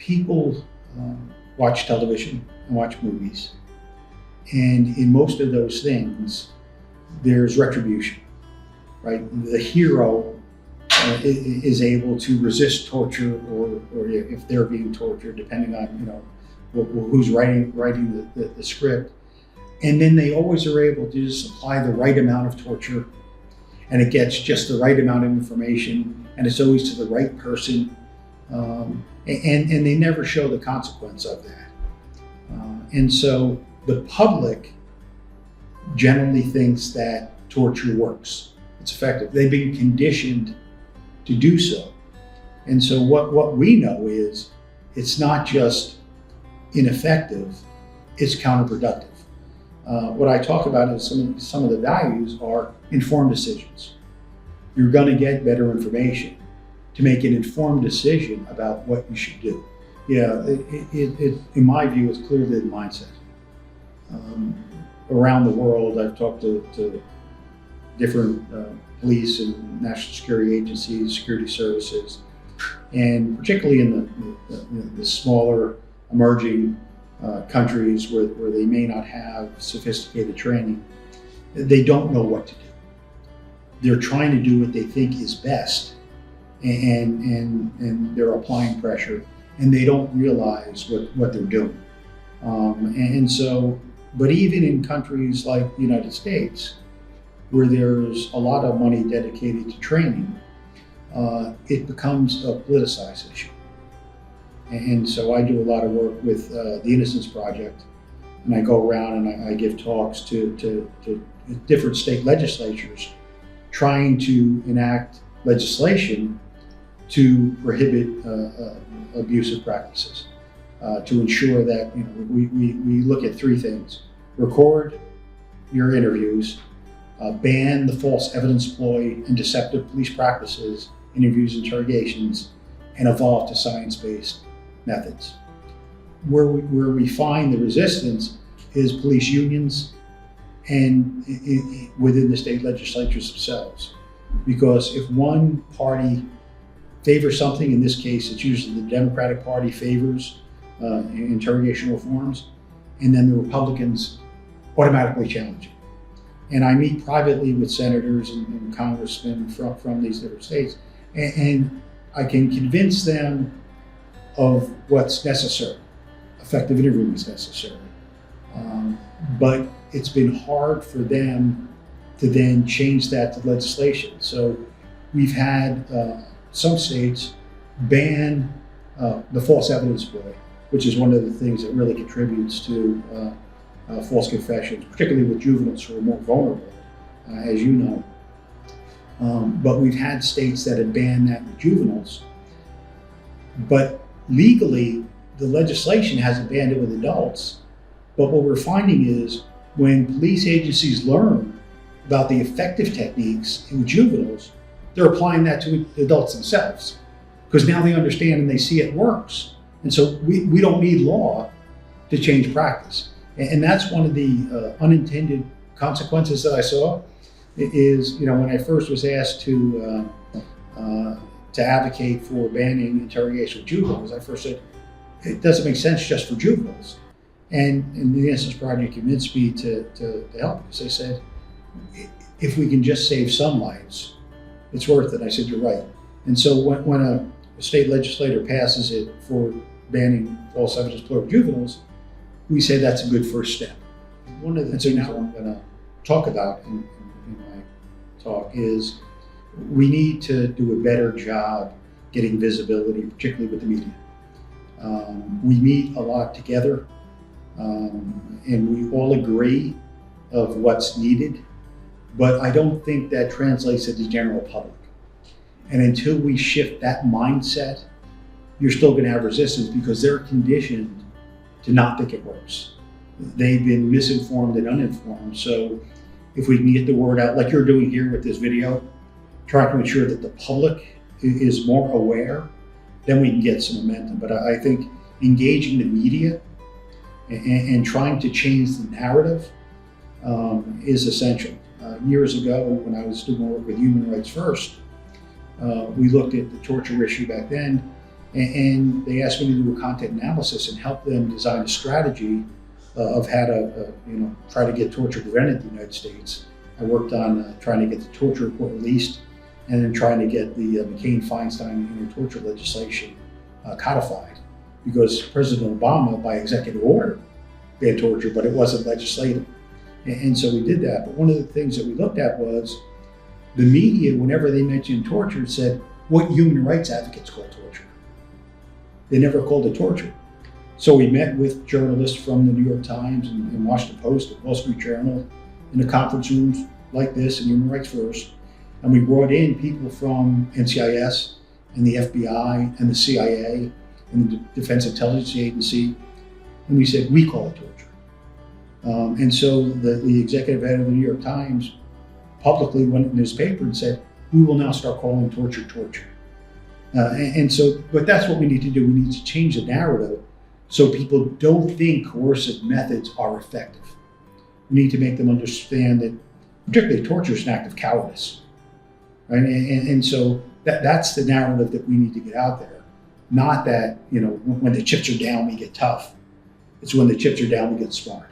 people watch television and watch movies, and in most of those things, there's retribution, right? The hero is able to resist torture, or if they're being tortured, depending on who's writing the script, and then they always are able to just apply the right amount of torture, and it gets just the right amount of information, and it's always to the right person, and they never show the consequence of that, and so the public generally thinks that torture works, it's effective. They've been conditioned to do so. And so what we know is it's not just ineffective, it's counterproductive. What I talk about is some of the values are informed decisions. You're going to get better information to make an informed decision about what you should do. Yeah, it in my view, it's clearly the mindset. Around the world, I've talked to different police and national security agencies, security services, and particularly in the smaller emerging countries where they may not have sophisticated training, they don't know what to do. They're trying to do what they think is best, and they're applying pressure, and they don't realize what they're doing. And so, but even in countries like the United States, where there's a lot of money dedicated to training, it becomes a politicized issue. And so I do a lot of work with the Innocence Project, and I go around and I give talks to different state legislatures trying to enact legislation to prohibit abusive practices, to ensure that we look at three things: record your interviews, ban the false evidence ploy and deceptive police practices, interviews, interrogations, and evolve to science-based methods. Where we find the resistance is police unions and within the state legislatures themselves. Because if one party favors something, in this case it's usually the Democratic Party favors interrogation reforms, and then the Republicans automatically challenge it. And I meet privately with senators and congressmen from these different states, and I can convince them of what's necessary. Effective interviewing is necessary. But it's been hard for them to then change that to legislation. So we've had some states ban the false evidence ploy, which is one of the things that really contributes to false confessions, particularly with juveniles who are more vulnerable, as you know. But we've had states that have banned that with juveniles. But legally, the legislation hasn't banned it with adults. But what we're finding is when police agencies learn about the effective techniques in juveniles, they're applying that to adults themselves, because now they understand and they see it works. And so we don't need law to change practice. And that's one of the unintended consequences that I saw is, when I first was asked to advocate for banning interrogation of juveniles, I first said, it doesn't make sense just for juveniles. And the Innocence Project convinced me to help, because they said, if we can just save some lives, it's worth it. I said, you're right. And so when a state legislator passes it for banning false evidence ploy of juveniles, we say that's a good first step. One of the things now I'm going to talk about in my talk is we need to do a better job getting visibility, particularly with the media. We meet a lot together, and we all agree of what's needed, but I don't think that translates to the general public. And until we shift that mindset, you're still going to have resistance, because they're conditioned to not think it works. They've been misinformed and uninformed. So if we can get the word out, like you're doing here with this video, trying to ensure that the public is more aware, then we can get some momentum. But I think engaging the media and trying to change the narrative is essential. Years ago, when I was doing work with Human Rights First, we looked at the torture issue back then, And they asked me to do a content analysis and help them design a strategy of how to, try to get torture prevented in the United States. I worked on trying to get the torture report released, and then trying to get the McCain-Feinstein torture legislation codified, because President Obama, by executive order, banned torture, but it wasn't legislative. And so we did that. But one of the things that we looked at was the media, whenever they mentioned torture, said, what human rights advocates call torture? They never called it torture. So we met with journalists from the New York Times and Washington Post and Wall Street Journal in the conference rooms like this in Human Rights First. And we brought in people from NCIS and the FBI and the CIA and the Defense Intelligence Agency. And we said, we call it torture. And so the executive head of the New York Times publicly went in his paper and said, we will now start calling torture torture. But that's what we need to do. We need to change the narrative so people don't think coercive methods are effective. We need to make them understand that particularly torture is an act of cowardice. Right? And so that's the narrative that we need to get out there. Not that, when the chips are down, we get tough. It's when the chips are down, we get smart.